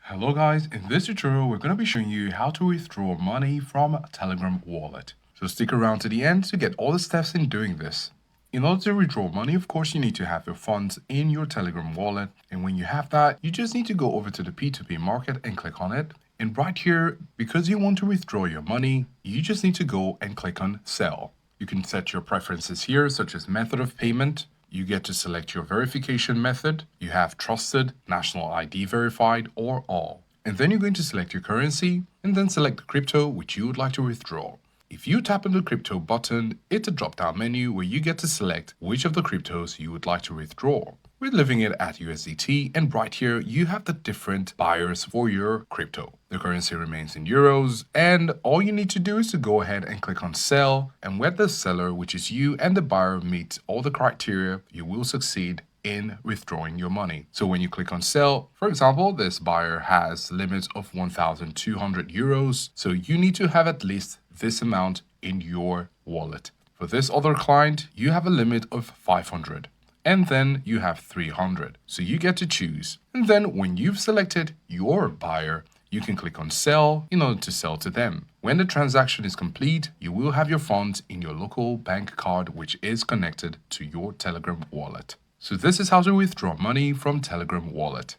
Hello guys, in this tutorial we're going to be showing you how to withdraw money from a Telegram wallet. So stick around to the end to get all the steps in doing this. In order to withdraw money, of course, you need to have your funds in your Telegram wallet. And when you have that, you just need to go over to the P2P market and click on it. And right here, because you want to withdraw your money, you just need to go and click on sell. You can set your preferences here, such as method of payment. You get to select your verification method. You have trusted, national ID verified, or all. And then you're going to select your currency and then select the crypto which you would like to withdraw. If you tap on the crypto button, it's a drop-down menu where you get to select which of the cryptos you would like to withdraw. We're leaving it at USDT, and right here you have the different buyers for your crypto. The currency remains in euros, and all you need to do is to go ahead and click on sell, and where the seller, which is you, and the buyer meet all the criteria, you will succeed in withdrawing your money. So when you click on sell, for example, this buyer has limits of 1,200 euros, so you need to have at least this amount in your wallet. For this other client, you have a limit of 500. And then you have 300. So you get to choose. And then when you've selected your buyer, you can click on sell in order to sell to them. When the transaction is complete, you will have your funds in your local bank card, which is connected to your Telegram wallet. So this is how to withdraw money from Telegram wallet.